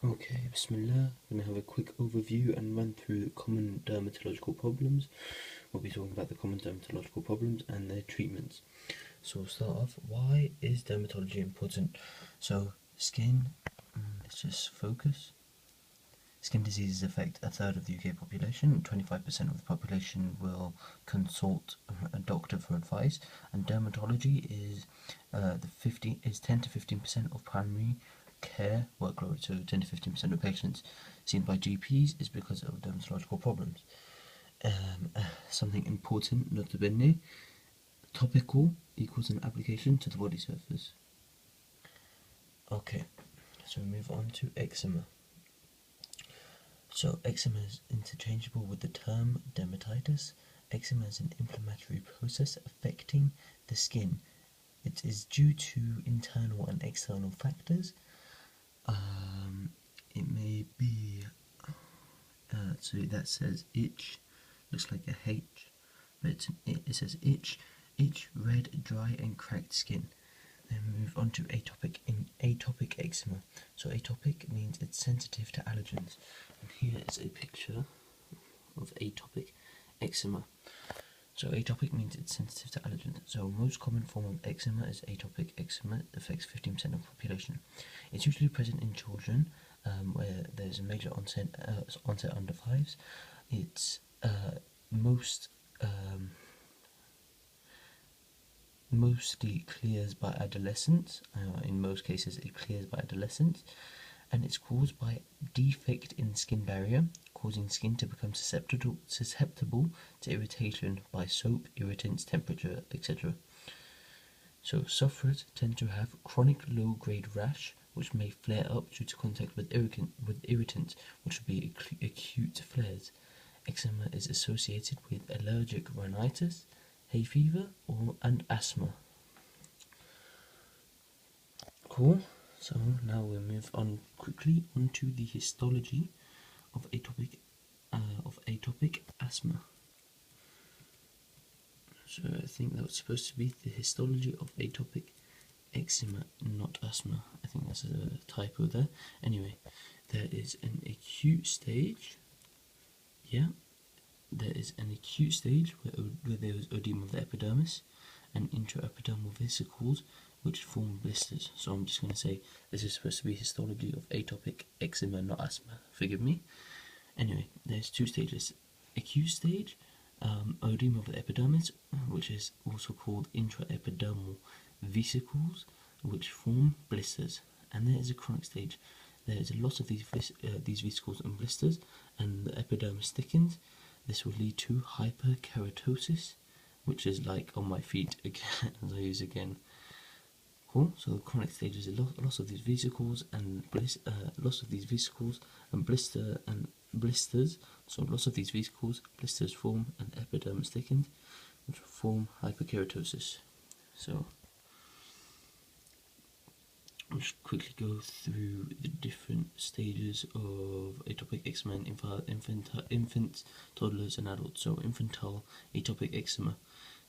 Okay, Bismillah. I'm going to have a quick overview and run through common dermatological problems. We'll be talking about the common dermatological problems and their treatments. So we'll start off, why is dermatology important? So skin, let's just focus. Skin diseases affect a third of the UK population. 25% of the population will consult a doctor for advice, and dermatology is 10 to 15% of primary care workload. So 10 to 15% of patients seen by GPs is because of dermatological problems. Something important, not bene, topical equals an application to the body surface. Okay, so we move on to eczema. So eczema is interchangeable with the term dermatitis. Eczema is an inflammatory process affecting the skin. It is due to internal and external factors. It may be, so that says itch, looks like a H, but it says itch, red, dry and cracked skin. Then we move on to atopic eczema. So atopic means it's sensitive to allergens. And here is a picture of atopic eczema. So atopic means it's sensitive to allergens. So most common form of eczema is atopic eczema. It affects 15% of the population. It's usually present in children where there's a major onset under 5s. It's mostly clears by adolescence. In most cases it clears by adolescence, and it's caused by defect in the skin barrier, causing skin to become susceptible to irritation by soap, irritants, temperature, etc. So sufferers tend to have chronic low-grade rash, which may flare up due to contact with irritants, which would be acute flares. Eczema is associated with allergic rhinitis, hay fever, and asthma. Cool. So now we'll move on quickly onto the histology of atopic asthma. So I think that was supposed to be the histology of atopic eczema, not asthma. I think that's a typo there. Anyway, there is an acute stage. Yeah, there is an acute stage where there is oedema of the epidermis and intraepidermal vesicles which form blisters. So I'm just going to say this is supposed to be histology of atopic eczema, not asthma. Forgive me. Anyway, there's two stages. Acute stage, oedema of the epidermis, which is also called intraepidermal vesicles, which form blisters. And there is a chronic stage. There is a loss of these vesicles and blisters, and the epidermis thickens. This will lead to hyperkeratosis, which is like on my feet again, as I use again. Cool. So the chronic stage is a loss of these vesicles and blisters. So loss of these vesicles, blisters form, and epidermis thickens, which will form hyperkeratosis. So I'll just quickly go through the different stages of atopic eczema in infants, toddlers, and adults. So infantile atopic eczema.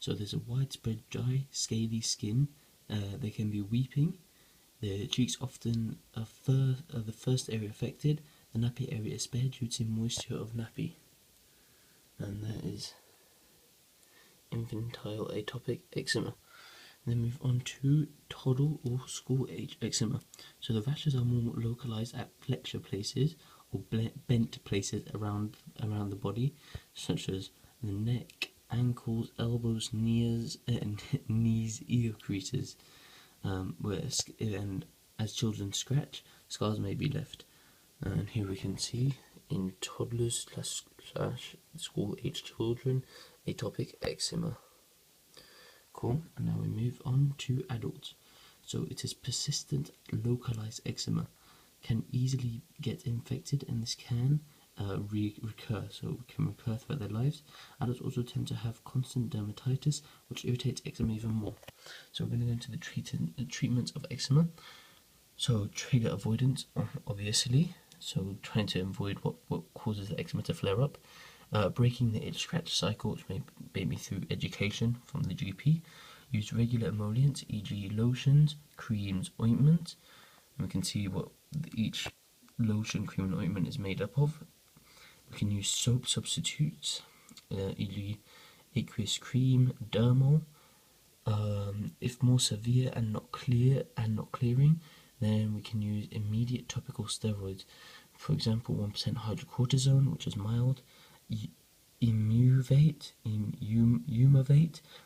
So there's a widespread dry, scaly skin. They can be weeping. The cheeks often are the first area affected. The nappy area is spared due to moisture of nappy. And that is infantile atopic eczema. Then move on to toddle or school age eczema. So the rashes are more localized at flexure places or bent places around the body, such as the neck, ankles, elbows, knees, ear creases. And as children scratch, scars may be left. And here we can see in toddlers / school age children atopic eczema. Cool. And now we move on to adults. So it is persistent localized eczema, can easily get infected, and this can recur, so it can recur throughout their lives. Adults also tend to have constant dermatitis, which irritates eczema even more. So we're going to go into the treatments of eczema. So trigger avoidance, obviously. So trying to avoid what causes the eczema to flare up. Breaking the itch-scratch cycle, which may be through education from the GP. Use regular emollients, e.g. lotions, creams, ointments. And we can see what each lotion, cream and ointment is made up of. We can use soap substitutes, e.g. aqueous cream, dermal. If more severe and not clearing, then we can use immediate topical steroids. For example, 1% hydrocortisone, which is mild, Imuvate,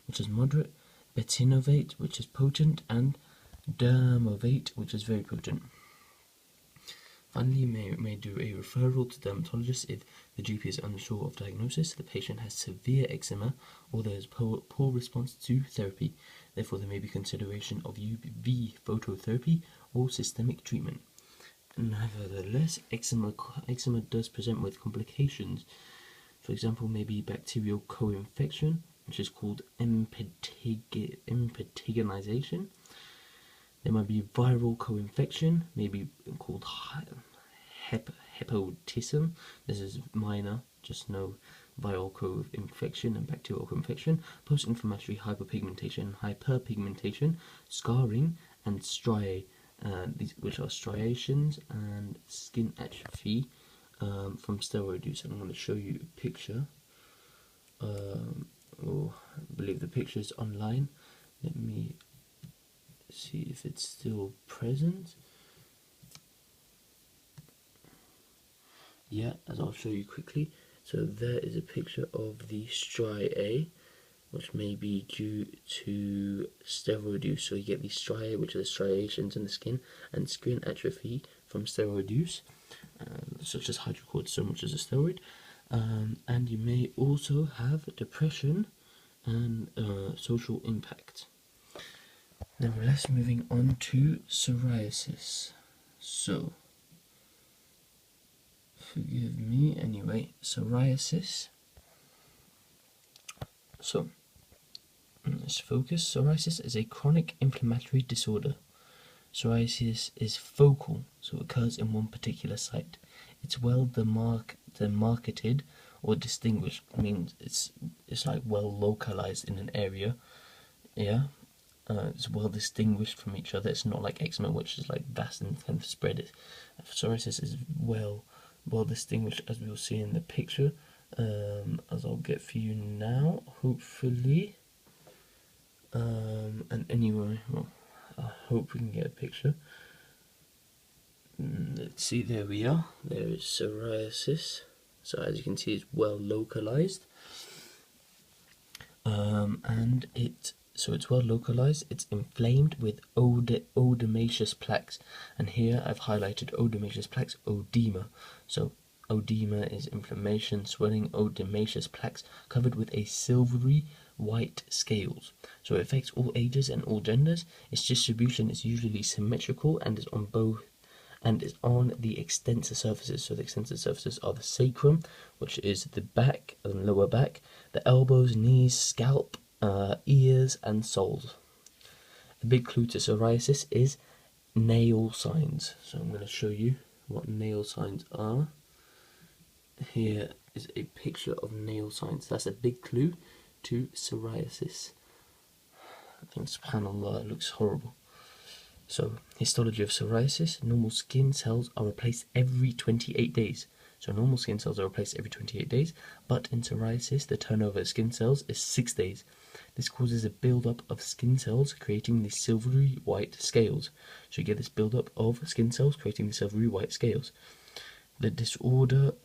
which is moderate, Betinovate, which is potent, and Dermovate, which is very potent. Finally, you may do a referral to dermatologist if the GP is unsure of diagnosis, the patient has severe eczema, or there is poor response to therapy. Therefore, there may be consideration of UV phototherapy or systemic treatment. Nevertheless, eczema does present with complications. For example, maybe bacterial co-infection, which is called empetigonization. There might be viral co-infection, maybe called hepatism. This is minor, just no viral co-infection and bacterial co-infection. Post-inflammatory hyperpigmentation, scarring, and striae, which are striations and skin atrophy from steroid use. And I'm going to show you a picture. I believe the picture is online. Let me see if it's still present. Yeah, as I'll show you quickly. So there is a picture of the striae, which may be due to steroid use. So you get these striae, which are the striations in the skin, and skin atrophy from steroid use, such as hydrocortisone, which is a steroid. And you may also have depression and social impact. Nevertheless, moving on to psoriasis. So, forgive me, anyway, psoriasis. So, let's focus. Psoriasis is a chronic inflammatory disorder. Psoriasis is focal, so it occurs in one particular site. It's well demarcated or distinguished. It means it's like well localized in an area. Yeah, it's well distinguished from each other. It's not like eczema, which is like vast and kind of spread. Psoriasis is well distinguished, as we'll see in the picture, as I'll get for you now, hopefully. And anyway, well, I hope we can get a picture. Let's see, there we are. There is psoriasis. So as you can see, it's well localized. And it's well localized. It's inflamed with oedematous plaques. And here I've highlighted oedematous plaques, oedema. So oedema is inflammation, swelling, oedematous plaques covered with a silvery white scales. So it affects all ages and all genders. Its distribution is usually symmetrical and is on the extensor surfaces. So the extensor surfaces are the sacrum, which is the back and lower back, the elbows, knees, scalp, ears, and soles. A big clue to psoriasis is nail signs. So I'm going to show you what nail signs are. Here is a picture of nail signs. That's a big clue to psoriasis. I think, subhanAllah, it looks horrible. So, histology of psoriasis: normal skin cells are replaced every 28 days. So normal skin cells are replaced every 28 days, but in psoriasis the turnover of skin cells is 6 days. This causes a build-up of skin cells, creating the silvery white scales. So you get this build-up of skin cells, creating the silvery white scales. The disordered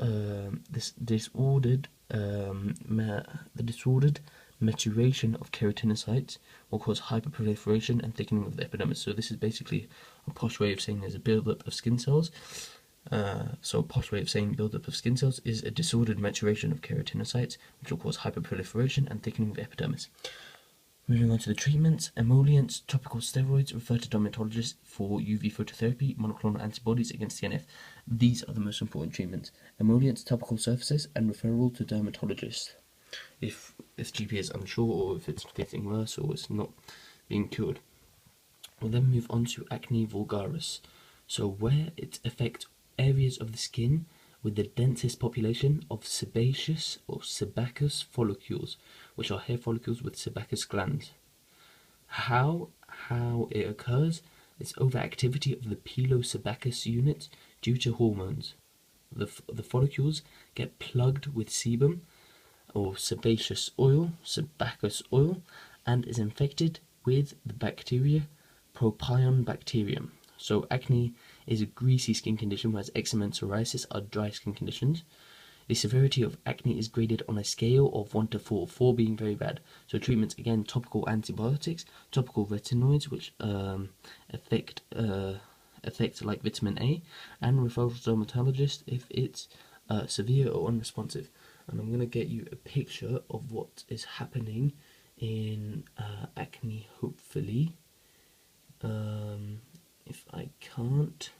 maturation of keratinocytes will cause hyperproliferation and thickening of the epidermis. So this is basically a posh way of saying there's a build-up of skin cells. So a posh way of saying build-up of skin cells is a disordered maturation of keratinocytes, which will cause hyperproliferation and thickening of the epidermis. Moving on to the treatments: emollients, topical steroids, refer to dermatologists for UV phototherapy, monoclonal antibodies against TNF. These are the most important treatments: emollients, topical surfaces, and referral to dermatologists if GP is unsure, or if it's getting worse, or it's not being cured. We'll then move on to acne vulgaris. So where it affects areas of the skin with the densest population of sebaceous or sebaceous follicles, which are hair follicles with sebaceous glands. How it occurs is overactivity of the pilosebaceous unit due to hormones. The follicles get plugged with sebum or sebaceous oil, and is infected with the bacteria Propion bacterium. So acne is a greasy skin condition, whereas eczema and psoriasis are dry skin conditions. The severity of acne is graded on a scale of 1 to 4, 4 being very bad. So treatments, again, topical antibiotics, topical retinoids, which affect like vitamin A, and referral to dermatologist if it's severe or unresponsive. And I'm going to get you a picture of what is happening in acne, hopefully. If I can't,